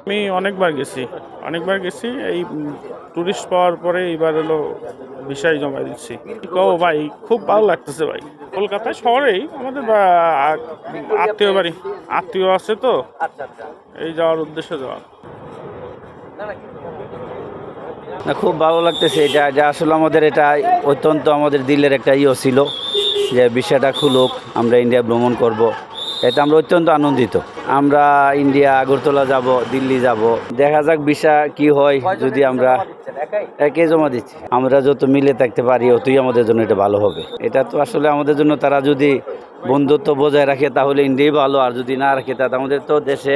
আমি অনেকবার গেছি এই ট্যুরিস্ট পাওয়ার পরে এইবার হলো ভিসায় জমা দিচ্ছি। ও ভাই খুব ভালো লাগতেছে ভাই। কলকাতা শহরেই আমাদের আত্মীয় আছে তো, এই যাওয়ার উদ্দেশ্যে যাওয়া। না, খুব ভালো লাগতেছে। এটা আসলে আমাদের এটা অত্যন্ত আমাদের দিলের একটা ছিল যে ভিসাটা খুলুক, আমরা ইন্ডিয়া ভ্রমণ করব। এটা আমরা অত্যন্ত আনন্দিত। আমরা ইন্ডিয়া আগরতলা যাব, দিল্লি যাব, দেখা যাক ভিসা কি হয়। যদি আমরা একে জমা দিচ্ছি, আমরা যত মিলে থাকতে পারি অতই আমাদের জন্য এটা ভালো হবে। এটা তো আসলে আমাদের জন্য, তারা যদি বন্ধুত্ব বজায় রাখে তাহলে ইন্ডিয়াই ভালো, আর যদি না রাখে তাহলে আমাদের তো দেশে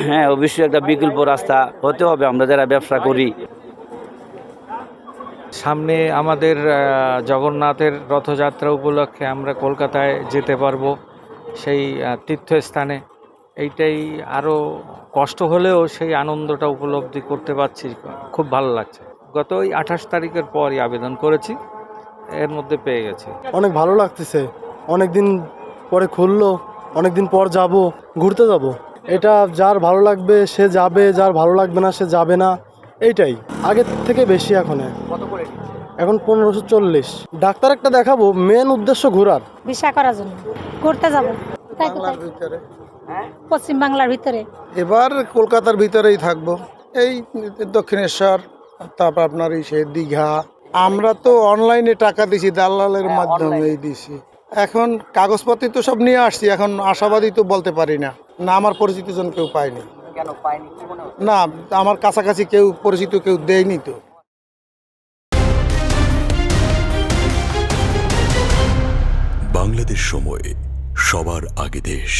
হ্যাঁ অবশ্যই একটা বিকল্প রাস্তা হতে হবে। আমরা যারা ব্যবসা করি, সামনে আমাদের জগন্নাথের রথযাত্রা উপলক্ষে আমরা কলকাতায় যেতে পারবো, সেই তীর্থস্থানে। এইটাই আরও কষ্ট হলেও সেই আনন্দটা উপলব্ধি করতে পারছি, খুব ভালো লাগছে। গত ওই 28 তারিখের পরই আবেদন করেছি, এর মধ্যে পেয়ে গেছি। অনেক ভালো লাগতেছে, অনেক দিন পরে খুললো, অনেক দিন পর যাব, ঘুরতে যাব। এটা যার ভালো লাগবে সে যাবে, যার ভালো লাগবে না সে যাবে না, এইটাই। আগের থেকে বেশি এখন 1540। ডাক্তার একটা দেখাবো, মেন উদ্দেশ্য ঘোরার, ভিসা করার জন্য ঘুরতে যাব পশ্চিম বাংলার ভিতরে। এবার কলকাতার ভিতরেই থাকবো, এই দক্ষিণেশ্বর, তারপর আপনার এই সে দীঘা। আমরা তো অনলাইনে টাকা দিছি, দালালের মাধ্যমেই দিছি। এখন কাগজপত্র তো সব নিয়ে আসছি, এখন আশাবাদী তো বলতে পারি না। না, আমার পরিচিত জন কেউ পায়নি। না, আমার কাছাকাছি কেউ পরিচিত কেউ দেয়নি তো। বাংলাদেশ সময়, সবার আগে দেশ।